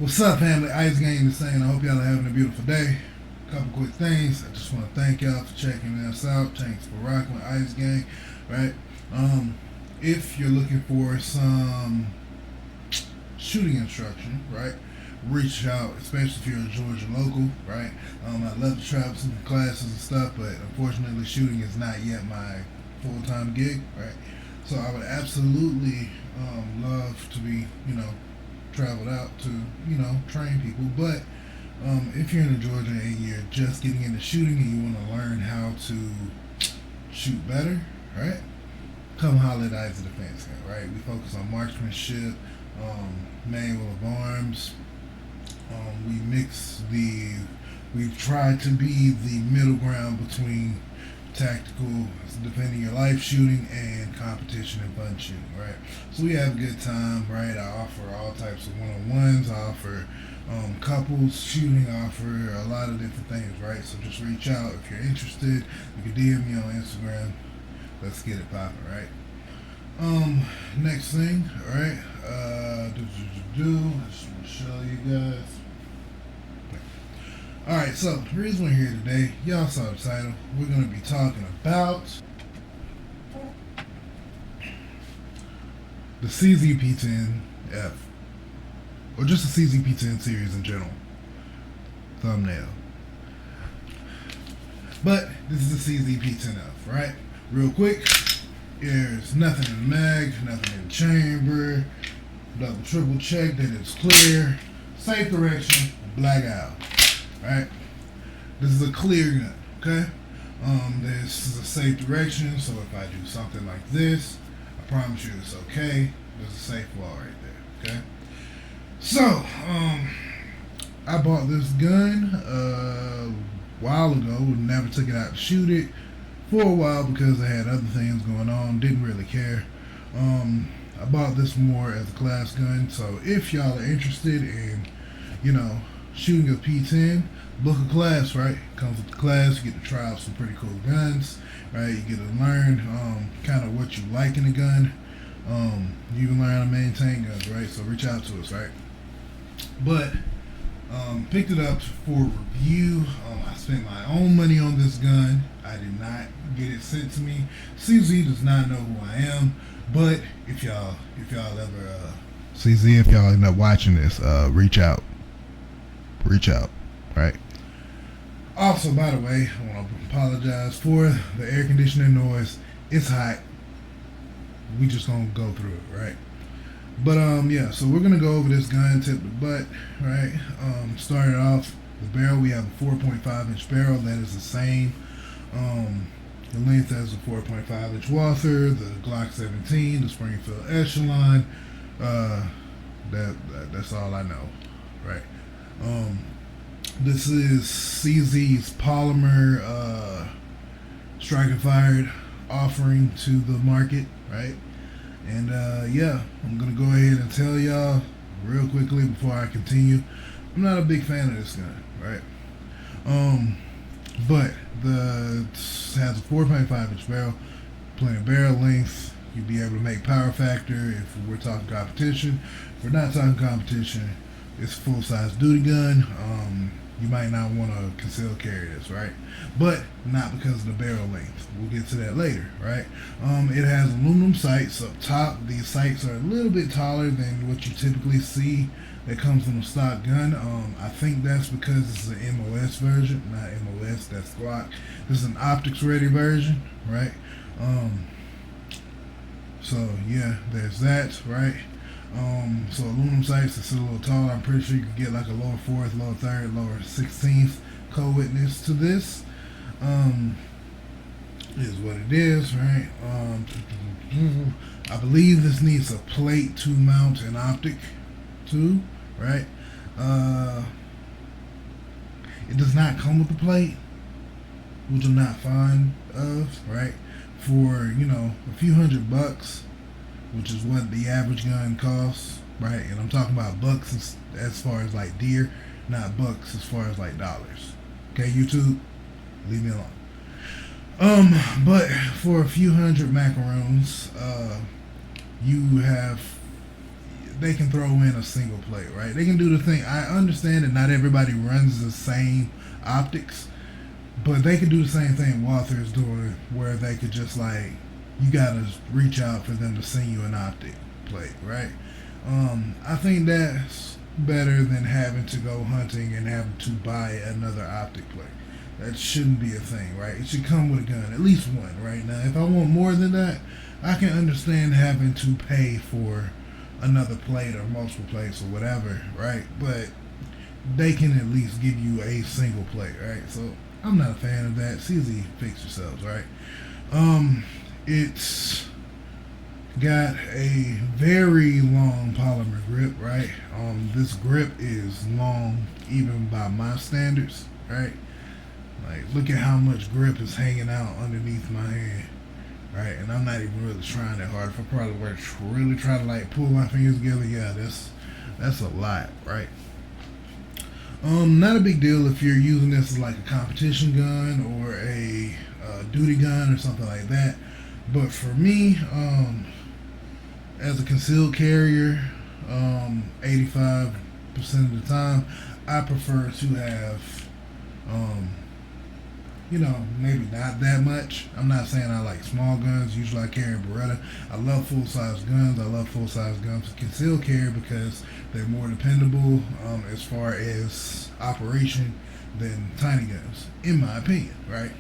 What's up, family? Ice Game is saying I hope y'all are having a beautiful day. Couple quick things. I just want to thank y'all for checking us out. Thanks for rocking with Ice Gang, right? Um, if you're looking for some shooting instruction, right, reach out, especially if you're a Georgia local, right? I'd love to travel some classes and stuff, but unfortunately, shooting is not yet my full-time gig, right? So I would absolutely love to be, traveled out to, train people. But if you're in Georgia and you're just getting into shooting and you want to learn how to shoot better, right? Come holler at ISIDEFENSEACADEMY, Defense Camp, right? We focus on marksmanship, manual of arms. We've tried to be the middle ground between tactical, defending your life shooting, and competition and fun shooting, right? So we have a good time, right? I offer all types of one-on-ones. I offer couples shooting. I offer a lot of different things, right? So just reach out if you're interested. You can DM me on Instagram. Let's get it popping, right? Next thing, all right? I just want to show you guys. Alright, so the reason we're here today, y'all saw the title. We're going to be talking about the CZP-10F, or just the CZP-10 series in general. Thumbnail. But this is the CZP-10F, right? Real quick, there's nothing in the mag, nothing in the chamber. Double, triple check that it's clear. Safe direction, black out. Right? This is a clear gun, okay? This is a safe direction, so if I do something like this, I promise you it's okay. There's a safe wall right there, okay? So, I bought this gun a while ago, never took it out to shoot it for a while because I had other things going on, didn't really care. I bought this more as a class gun, so if y'all are interested in, shooting a P10, book a class, right? Comes with the class, you get to try out some pretty cool guns, right? You get to learn kind of what you like in a gun. You can learn how to maintain guns, right? So reach out to us, right? But picked it up for review. I spent my own money on this gun. I did not get it sent to me. CZ does not know who I am, but if y'all ever CZ, if y'all end up watching this, reach out, right? Also, by the way, I want to apologize for the air conditioning noise. It's hot. We just gonna go through it, right? But yeah, so we're gonna go over this gun tip to butt, right? Starting off the barrel, we have a 4.5-inch barrel. That is the same the length as the 4.5-inch Walther, the Glock 17, the Springfield Echelon. That's all I know, right? This is CZ's polymer striker fired offering to the market, right? And yeah, I'm gonna go ahead and tell y'all real quickly before I continue. I'm not a big fan of this gun, right? But has a 4.5-inch barrel, plenty of barrel length. You'll be able to make power factor if we're talking competition. If we're not talking competition, it's a full-size duty gun. You might not want to conceal carry this, right? But not because of the barrel length. We'll get to that later, right? It has aluminum sights up top. These sights are a little bit taller than what you typically see that comes from a stock gun. I think that's because it's an MOS version, not MOS, that's Glock. This is an optics ready version, right? So yeah, there's that, right? So aluminum sights is a little taller. I'm pretty sure you could get like a lower fourth, lower third, lower 16th co-witness to this. Is what it is, right? I believe this needs a plate to mount an optic to, right? It does not come with a plate, which I'm not fond of, right? For, a few $100, which is what the average gun costs, right? And I'm talking about bucks as far as like deer, not bucks as far as like dollars. Okay, YouTube, leave me alone. But for a few hundred macarons, you have they can throw in a single plate, right? They can do the thing. I understand that not everybody runs the same optics, but they could do the same thing Walther is doing, where they could just like, you gotta reach out for them to send you an optic plate, right? I think that's better than having to go hunting and having to buy another optic plate. That shouldn't be a thing, right? It should come with a gun, at least one, right? Now, if I want more than that, I can understand having to pay for another plate or multiple plates or whatever, right? But they can at least give you a single plate, right? So I'm not a fan of that. CZ, fix yourselves, right? It's got a very long polymer grip, right? This grip is long even by my standards, right? Like, look at how much grip is hanging out underneath my hand, right? And I'm not even really trying that hard. If I probably were to really try to like pull my fingers together, yeah, that's a lot, right? Not a big deal if you're using this as like a competition gun or a duty gun or something like that. But for me, as a concealed carrier, 85% of the time, I prefer to have, maybe not that much. I'm not saying I like small guns. Usually I carry a Beretta. I love full-size guns. I love full-size guns to concealed carry because they're more dependable as far as operation than tiny guns, in my opinion, right?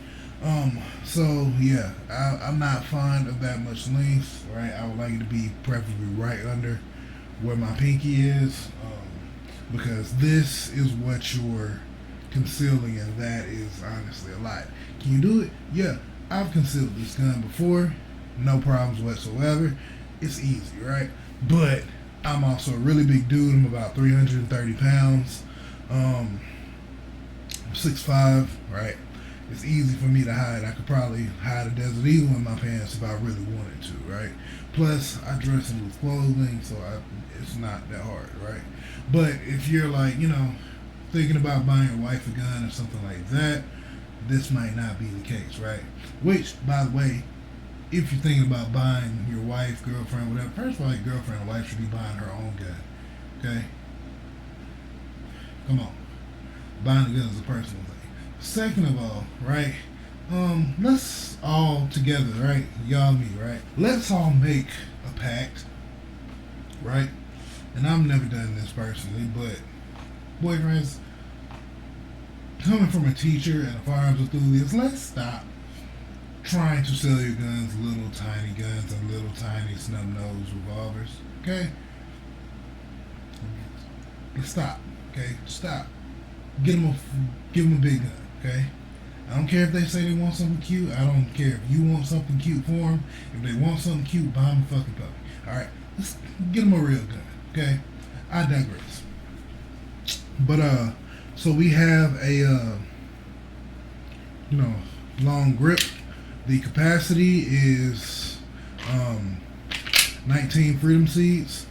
So yeah, I'm not fond of that much length, right? I would like it to be preferably right under where my pinky is, because this is what you're concealing, and that is honestly a lot. Can you do it? Yeah, I've concealed this gun before, no problems whatsoever. It's easy, right? But I'm also a really big dude. I'm about 330 pounds, 6'5", right? It's easy for me to hide. I could probably hide a Desert Eagle in my pants if I really wanted to, right? Plus, I dress in loose clothing, so it's not that hard, right? But if you're like, thinking about buying your wife a gun or something like that, this might not be the case, right? Which, by the way, if you're thinking about buying your wife, girlfriend, whatever, first of all, your girlfriend or wife should be buying her own gun, okay? Come on. Buying a gun is a personal thing. Second of all, right, let's all together, right, y'all, me, right, let's all make a pact, right? And I've never done this personally, but boyfriends, coming from a teacher and a firearms enthusiast, let's stop trying to sell your guns, little tiny guns and little tiny snub-nosed revolvers, okay? Stop, okay? Stop. Give them a big gun, okay? I don't care if they say they want something cute. I don't care if you want something cute for them. If they want something cute, buy them a fucking puppy. All right, let's get them a real gun, okay? I digress. But so we have a long grip. The capacity is 19 Freedom Seeds,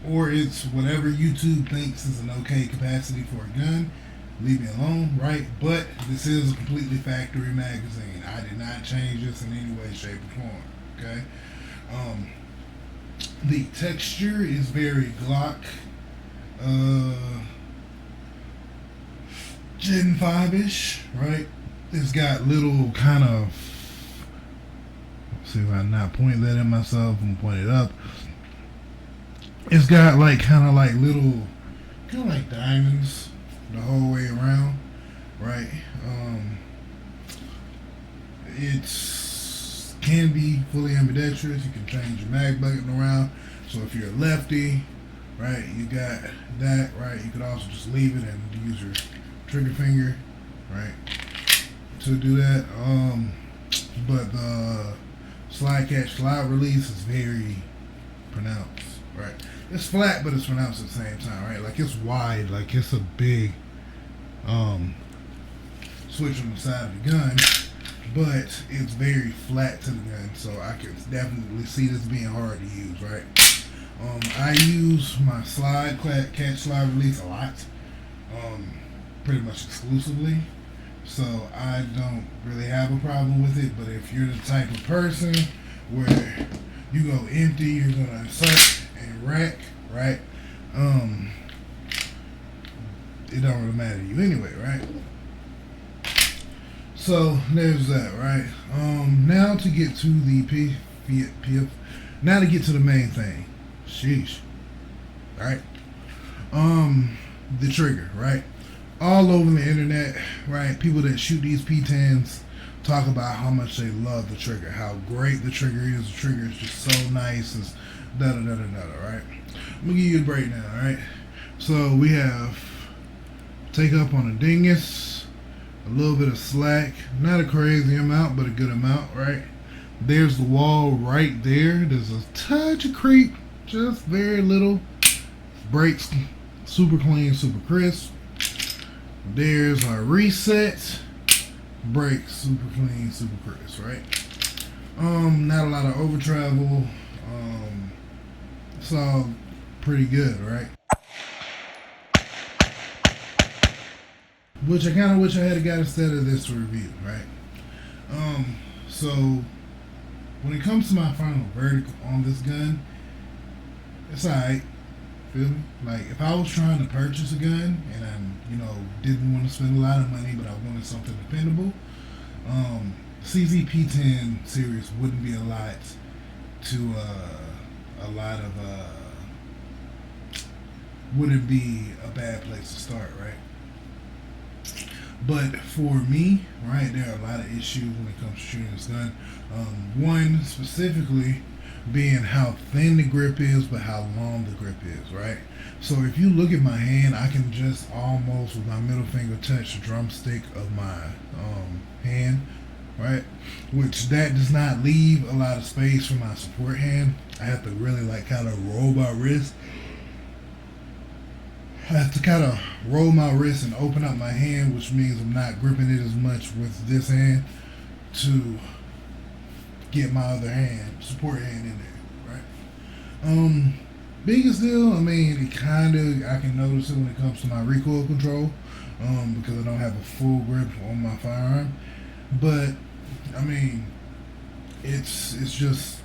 or it's whatever YouTube thinks is an okay capacity for a gun. Leave me alone, right? But this is a completely factory magazine. I did not change this in any way, shape, or form. Okay. The texture is very Glock Gen 5-ish, right? It's got little kind of, see if I not point that at myself and point it up. It's got like kind of like little, kind of like diamonds the whole way around, right? It's can be fully ambidextrous. You can change your mag button around. So if you're a lefty, right, you got that, right? You could also just leave it and use your trigger finger, right, to do that. But the slide catch, slide release is very pronounced, right? It's flat, but it's pronounced at the same time, right? Like it's wide, like it's a big switch on the side of the gun, but it's very flat to the gun, so I can definitely see this being hard to use, right? I use my slide catch slide release a lot, pretty much exclusively, so I don't really have a problem with it. But if you're the type of person where you go empty, you're gonna insert and rack, right? It don't really matter to you anyway, right? So there's that, right? Now to get to the now to get to the main thing. Sheesh. Right? The trigger, right? All over the internet, right? People that shoot these P10s talk about how much they love the trigger, how great the trigger is. The trigger is just so nice. It's right? I'm gonna give you a breakdown, right? So we have take up on a dingus, a little bit of slack, not a crazy amount, but a good amount, right? There's the wall right there. There's a touch of creep, just very little. Brakes, super clean, super crisp. There's our reset. Brakes, super clean, super crisp, right? Not a lot of over travel. It's all pretty good, right? Which I kind of wish I had got instead of this review, right? So when it comes to my final verdict on this gun, it's alright. Feel me? Like if I was trying to purchase a gun and I, didn't want to spend a lot of money, but I wanted something dependable, CZP10 series wouldn't be a lot wouldn't be a bad place to start, right? But for me, right, there are a lot of issues when it comes to shooting this gun. One specifically being how thin the grip is, but how long the grip is, right? So if you look at my hand, I can just almost with my middle finger touch the drumstick of my hand, right? Which that does not leave a lot of space for my support hand. I have to really kind of roll my wrist. I have to kind of roll my wrist and open up my hand, which means I'm not gripping it as much with this hand to get my other hand, support hand in there, right? Biggest deal, I can notice it when it comes to my recoil control, because I don't have a full grip on my firearm. But, it's just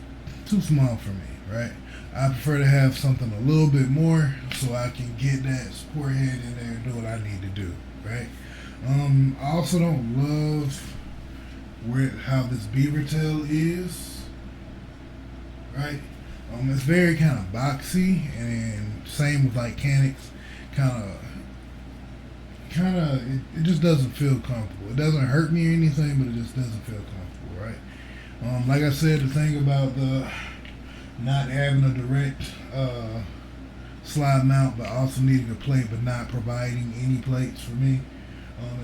too small for me, right? I prefer to have something a little bit more so I can get that support head in there and do what I need to do, right? I also don't love how this beaver tail is, right? It's very kind of boxy, and same with Canics, it just doesn't feel comfortable. It doesn't hurt me or anything, but it just doesn't feel comfortable, right? Like I said, the thing about the not having a direct slide mount, but also needing a plate, but not providing any plates for me,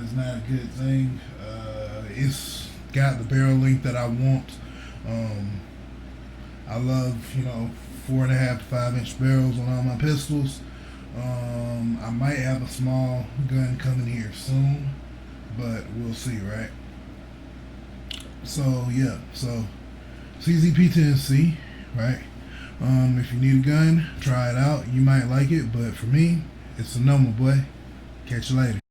is not a good thing. It's got the barrel length that I want. I love, 4.5 to 5 inch barrels on all my pistols. I might have a small gun coming here soon, but we'll see, right? So yeah, CZP10C, right? If you need a gun, try it out. You might like it, but for me, it's a number, boy. Catch you later.